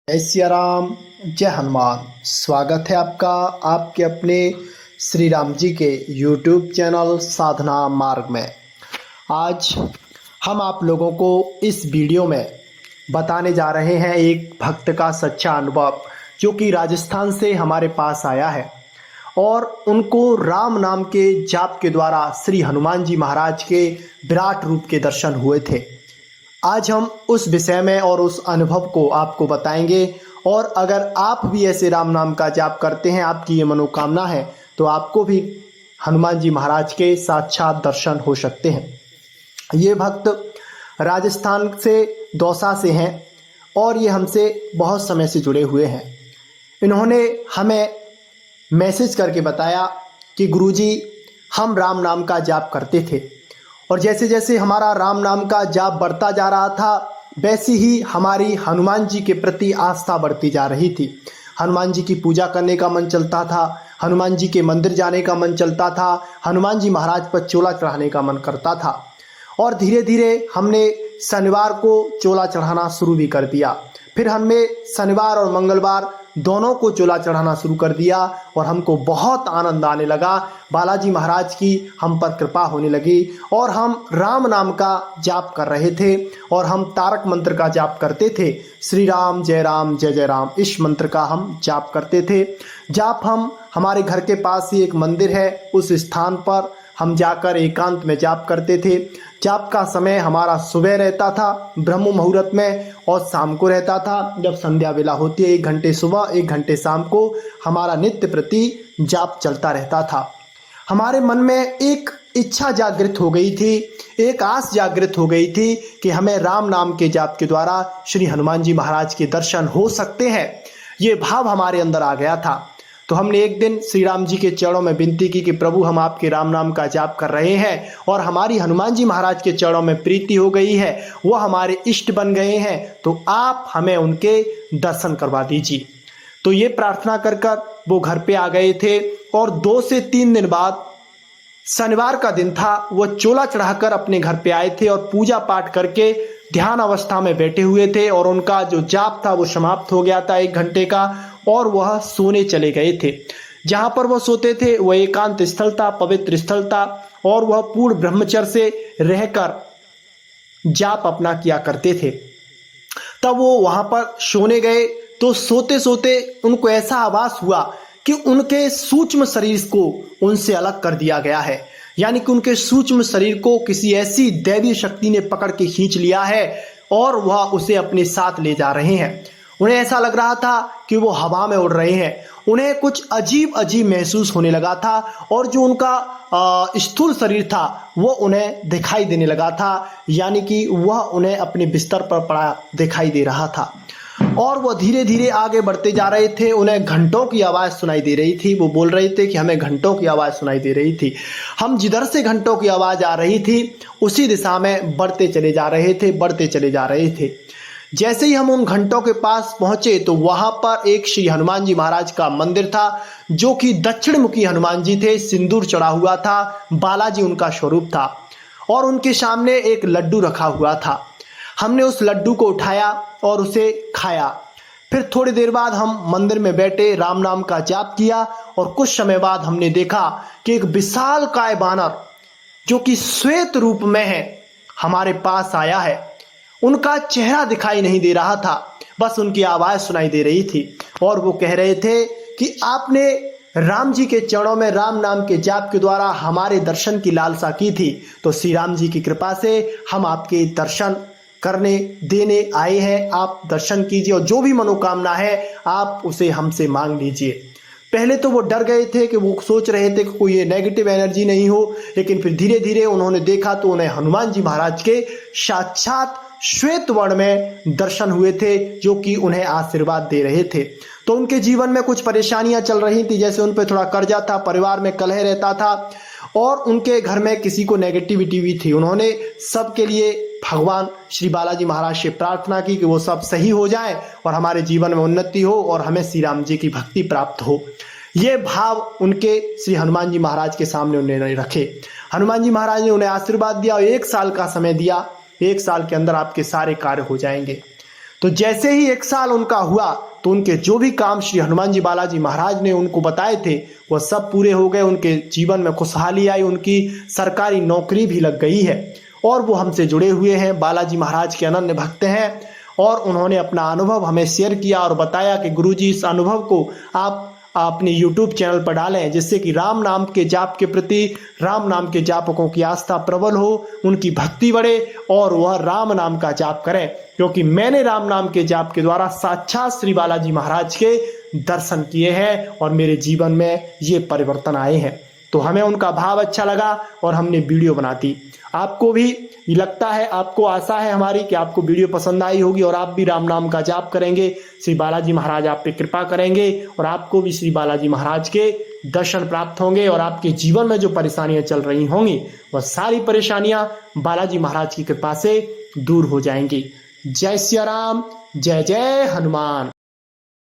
जय सिया राम, जय हनुमान। स्वागत है आपका आपके अपने श्री राम जी के YouTube चैनल साधना मार्ग में। आज हम आप लोगों को इस वीडियो में बताने जा रहे हैं एक भक्त का सच्चा अनुभव जो कि राजस्थान से हमारे पास आया है और उनको राम नाम के जाप के द्वारा श्री हनुमान जी महाराज के विराट रूप के दर्शन हुए थे। आज हम उस विषय में और उस अनुभव को आपको बताएंगे और अगर आप भी ऐसे राम नाम का जाप करते हैं, आपकी ये मनोकामना है, तो आपको भी हनुमान जी महाराज के साक्षात दर्शन हो सकते हैं। ये भक्त राजस्थान से दौसा से हैं और ये हमसे बहुत समय से जुड़े हुए हैं। इन्होंने हमें मैसेज करके बताया कि गुरुजी, हम राम नाम का जाप करते थे और जैसे जैसे हमारा राम नाम का जाप बढ़ता जा रहा था, वैसे ही हमारी हनुमान जी के प्रति आस्था बढ़ती जा रही थी। हनुमान जी की पूजा करने का मन चलता था, हनुमान जी के मंदिर जाने का मन चलता था, हनुमान जी महाराज पर चोला चढ़ाने का मन करता था और धीरे धीरे हमने शनिवार को चोला चढ़ाना शुरू भी कर दिया। फिर हमने शनिवार और मंगलवार दोनों को चोला चढ़ाना शुरू कर दिया और हमको बहुत आनंद आने लगा। बालाजी महाराज की हम पर कृपा होने लगी और हम राम नाम का जाप कर रहे थे और हम तारक मंत्र का जाप करते थे। श्री राम जय जय राम, इस मंत्र का हम जाप करते थे। जाप हम हमारे घर के पास ही एक मंदिर है, उस स्थान पर हम जाकर एकांत में जाप करते थे। जाप का समय हमारा सुबह रहता था ब्रह्म मुहूर्त में और शाम को रहता था जब संध्या वेला होती है। 1 घंटे सुबह 1 घंटे शाम को हमारा नित्य प्रति जाप चलता रहता था। हमारे मन में एक इच्छा जागृत हो गई थी, एक आस जागृत हो गई थी कि हमें राम नाम के जाप के द्वारा श्री हनुमान जी महाराज के दर्शन हो सकते हैं। ये भाव हमारे अंदर आ गया था। तो हमने एक दिन श्री राम जी के चरणों में विनती की कि प्रभु, हम आपके राम नाम का जाप कर रहे हैं और हमारी हनुमान जी महाराज के चरणों में प्रीति हो गई है, वो हमारे इष्ट बन गए हैं, तो आप हमें उनके दर्शन करवा दीजिए। तो ये प्रार्थना कर कर वो घर पे आ गए थे और 2 से 3 दिन बाद शनिवार का दिन था, वो चोला चढ़ाकर अपने घर पे आए थे और पूजा पाठ करके ध्यान अवस्था में बैठे हुए थे और उनका जो जाप था वो समाप्त हो गया था 1 घंटे का और वह सोने चले गए थे। जहां पर वह सोते थे वह एकांत स्थल था, पवित्र स्थल था और वह पूर्ण ब्रह्मचर्य से रहकर जाप अपना किया करते थे। तब वो वहां पर सोने गए तो सोते सोते उनको ऐसा आभास हुआ कि उनके सूक्ष्म शरीर को उनसे अलग कर दिया गया है, यानी कि उनके सूक्ष्म शरीर को किसी ऐसी दैवीय शक्ति ने पकड़ के खींच लिया है और वह उसे अपने साथ ले जा रहे हैं। उन्हें ऐसा लग रहा था कि वो हवा में उड़ रहे हैं। उन्हें कुछ अजीब अजीब महसूस होने लगा था और जो उनका स्थूल शरीर था वो उन्हें दिखाई देने लगा था, यानी कि वह उन्हें अपने बिस्तर पर पड़ा दिखाई दे रहा था और वह धीरे धीरे आगे बढ़ते जा रहे थे। उन्हें घंटों की आवाज़ सुनाई दे रही थी। वो बोल रहे थे कि हमें घंटों की आवाज़ सुनाई दे रही थी। हम जिधर से घंटों की आवाज़ आ रही थी उसी दिशा में बढ़ते चले जा रहे थे, बढ़ते चले जा रहे थे। जैसे ही हम उन घंटों के पास पहुंचे तो वहां पर एक श्री हनुमान जी महाराज का मंदिर था जो कि दक्षिण मुखी हनुमान जी थे, सिंदूर चढ़ा हुआ था, बालाजी उनका स्वरूप था और उनके सामने एक लड्डू रखा हुआ था। हमने उस लड्डू को उठाया और उसे खाया। फिर थोड़ी देर बाद हम मंदिर में बैठे राम नाम का जाप किया और कुछ समय बाद हमने देखा कि एक विशालकाय बानर जो कि श्वेत रूप में है हमारे पास आया है। उनका चेहरा दिखाई नहीं दे रहा था, बस उनकी आवाज सुनाई दे रही थी और वो कह रहे थे कि आपने राम जी के चरणों में राम नाम के जाप के द्वारा हमारे दर्शन की लालसा की थी, तो श्री राम जी की कृपा से हम आपके दर्शन करने देने आए हैं। आप दर्शन कीजिए और जो भी मनोकामना है आप उसे हमसे मांग लीजिए। पहले तो वो डर गए थे कि वो सोच रहे थे कि कोई नेगेटिव एनर्जी नहीं हो, लेकिन फिर धीरे धीरे उन्होंने देखा तो उन्हें हनुमान जी महाराज के साक्षात श्वेत वर्ण में दर्शन हुए थे जो कि उन्हें आशीर्वाद दे रहे थे। तो उनके जीवन में कुछ परेशानियां चल रही थी, जैसे उन पर थोड़ा कर्जा था, परिवार में कलह रहता था और उनके घर में किसी को नेगेटिविटी भी थी। उन्होंने सबके लिए भगवान श्री बालाजी महाराज से प्रार्थना की कि वो सब सही हो जाए और हमारे जीवन में उन्नति हो और हमें श्री राम जी की भक्ति प्राप्त हो। ये भाव उनके श्री हनुमान जी महाराज के सामने उन्होंने रखे। हनुमान जी महाराज ने उन्हें आशीर्वाद दिया और 1 साल का समय दिया, 1 साल के अंदर आपके सारे कार्य हो जाएंगे। तो जैसे ही 1 साल उनका हुआ तो उनके जो भी काम श्री हनुमान जी बालाजी महाराज ने उनको बताए थे वह सब पूरे हो गए। उनके जीवन में खुशहाली आई, उनकी सरकारी नौकरी भी लग गई है और वो हमसे जुड़े हुए हैं, बालाजी महाराज के अनन्य भक्त हैं। और उन्होंने अपना अनुभव हमें शेयर किया और बताया कि गुरुजी इस अनुभव को आप अपने YouTube चैनल पर डालें, जिससे कि राम नाम के जाप के प्रति, राम नाम के जापकों की आस्था प्रबल हो, उनकी भक्ति बढ़े और वह राम नाम का जाप करें। क्योंकि मैंने राम नाम के जाप के द्वारा साक्षात श्री बालाजी महाराज के दर्शन किए हैं और मेरे जीवन में ये परिवर्तन आए हैं। तो हमें उनका भाव अच्छा लगा और हमने वीडियो बना दी। आपको भी लगता है, आपको आशा है हमारी कि आपको वीडियो पसंद आई होगी और आप भी राम नाम का जाप करेंगे, श्री बालाजी महाराज आप पे कृपा करेंगे और आपको भी श्री बालाजी महाराज के दर्शन प्राप्त होंगे और आपके जीवन में जो परेशानियां चल रही होंगी वह सारी परेशानियां बालाजी महाराज की कृपा से दूर हो जाएंगी। जय सिया राम, जय जय हनुमान।